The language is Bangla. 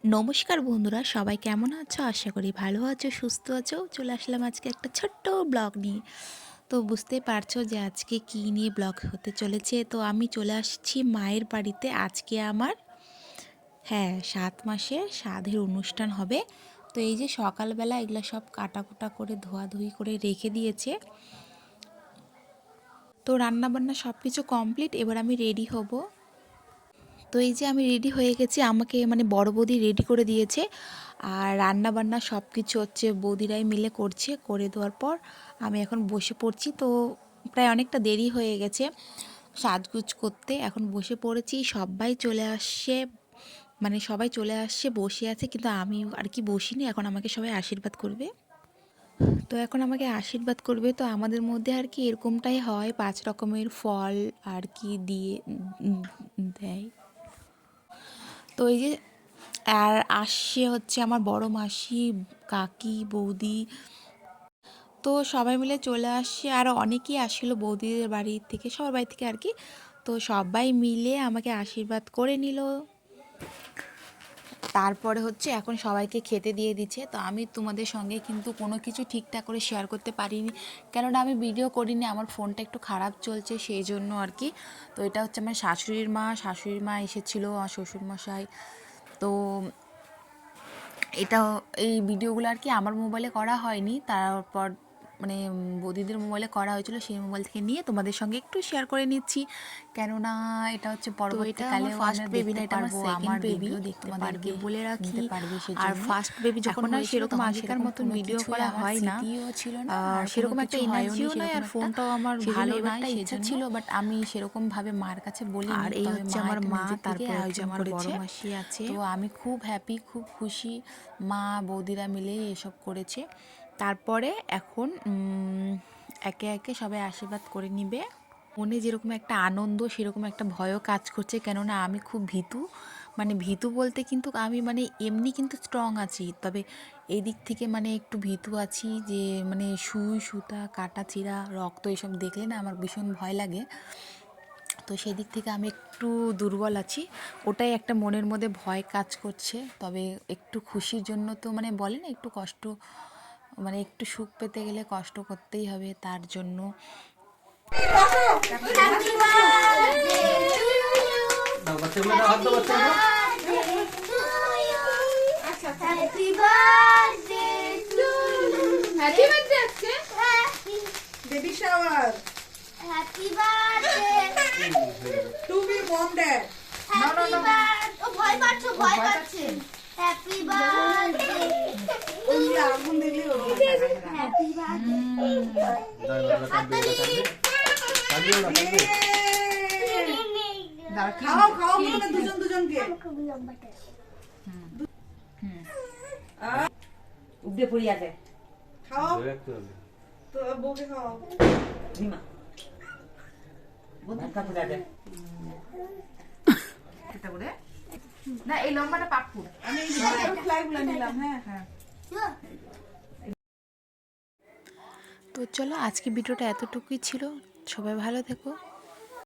নমস্কার বন্ধুরা, সবাই কেমন আছো? আশা করি ভালো আছো, সুস্থ আছো। চলে আসলাম আজকে একটা ছোট্ট ব্লগ নিয়ে। তো বুঝতেই পারছো যে আজকে কী নিয়ে ব্লগ হতে চলেছে। তো আমি চলে আসছি মায়ের বাড়িতে। আজকে আমার 7 মাসের সাধের অনুষ্ঠান হবে। তো এই যে সকালবেলা এগুলো সব কাটাকুটা করে ধোয়াধুয়ি করে রেখে দিয়েছে। তো রান্নাবান্না সব কিছু কমপ্লিট। এবার আমি রেডি হব। তো এই যে আমি রেডি হয়ে গেছি, আমাকে মানে বড় বৌদি রেডি করে দিয়েছে। আর রান্না বান্না সব কিছু হচ্ছে বৌদিরাই মিলে করছে। করে দেওয়ার পর আমি এখন বসে পড়ছি। তো প্রায় অনেকটা দেরি হয়ে গেছে সাজগুজ করতে। এখন বসে পড়েছি, সবাই চলে আসছে, মানে সবাই চলে আসছে, বসে আছে, কিন্তু আমি আর কি বসিনি। এখন আমাকে সবাই আশীর্বাদ করবে। তো এখন আমাকে আশীর্বাদ করবে। তো আমাদের মধ্যে আর কি এরকমটাই হয়, 5 রকমের ফল আর কি দিয়ে দেয়। তো এই যে আর আসছে হচ্ছে আমার বড় মাসি, কাকি, বৌদি। তো সবাই মিলে চলে আসছে। আর অনেকেই আসছিলো বৌদিদের বাড়ি থেকে, সবার বাড়ি থেকে আর কি। তো সবাই মিলে আমাকে আশীর্বাদ করে নিল। তারপরে হচ্ছে এখন সবাইকে খেতে দিয়ে দিচ্ছে। তো আমি তোমাদের সঙ্গে কিন্তু কোনো কিছু ঠিকঠাক করে শেয়ার করতে পারিনি, কেননা আমি ভিডিও করিনি, আমার ফোনটা একটু খারাপ চলছে, সেই জন্য আর কি। তো এটা হচ্ছে আমার শাশুড়ির মা এসেছিলো, আর শ্বশুরমশাই। তো এটা এই ভিডিওগুলো আর কি আমার মোবাইলে করা হয়নি, তারপর মানে বৌদিদের মোবাইলে করা হয়েছিল, সেই মোবাইল থেকে নিয়ে তোমাদের সঙ্গে একটু শেয়ার করে নিচ্ছি, কেননা এটা হচ্ছে পরবর্তীকালে ফার্স্ট বেবি না, এটা আমার সেকেন্ড বেবি, তোমাদেরকে বলে রাখি। আর ফার্স্ট বেবি যখন হয় সেরকম আগেকার মতন ভিডিও করা হয় না, ছিল না, সেরকম একটা এনার্জিও নাই, আর ফোনটাও আমার ভালো না, ইচ্ছা ছিল, বাট আমি সেরকম ভাবে মার কাছে বলিনি। আর এই হচ্ছে আমার মা, তারপর আয়োজন আমার বড় মাসি আছে। তো আমি খুব হ্যাপি, খুব খুশি, মা বৌদিরা মিলে এসব করেছে। তারপরে এখন একে একে সবাই আশীর্বাদ করে নিবে। মনে যেরকম একটা আনন্দ, সেরকম একটা ভয়ও কাজ করছে, কেননা আমি খুব ভীতু। মানে ভীতু বলতে কিন্তু আমি মানে এমনি কিন্তু স্ট্রং আছি, তবে এই দিক থেকে মানে একটু ভীতু আছি, যে মানে সুই সুতা কাটা চিরা রক্ত এসব দেখলে না আমার ভীষণ ভয় লাগে। তো সেই দিক থেকে আমি একটু দুর্বল আছি, ওটাই একটা মনের মধ্যে ভয় কাজ করছে। তবে একটু খুশির জন্য তো মানে বলে না, একটু কষ্ট, মানে একটু সুখ পেতে গেলে কষ্ট করতেই হবে, তার জন্য। Baby shower, happy birthday to be mom dad. Happy birthday, ও ভয় পাচ্ছে। হ্যাপি বার্থডে, ওই আগুন দেখলে ও হ্যাপি বার্থডে। খাও খাও বলো না দুজনকে। উদ্দে পড়ি আছে, খাও তো বউকে খাও। নিমা বোধ কাপড় আছে এটা করে না, এই লম্বাটা পাটপুর, আমি এই ফ্লাইগুলো নিলাম। হ্যাঁ। তো চলো, আজকে ভিডিওটা এতটুকুই ছিল। সবাই ভালো থেকো।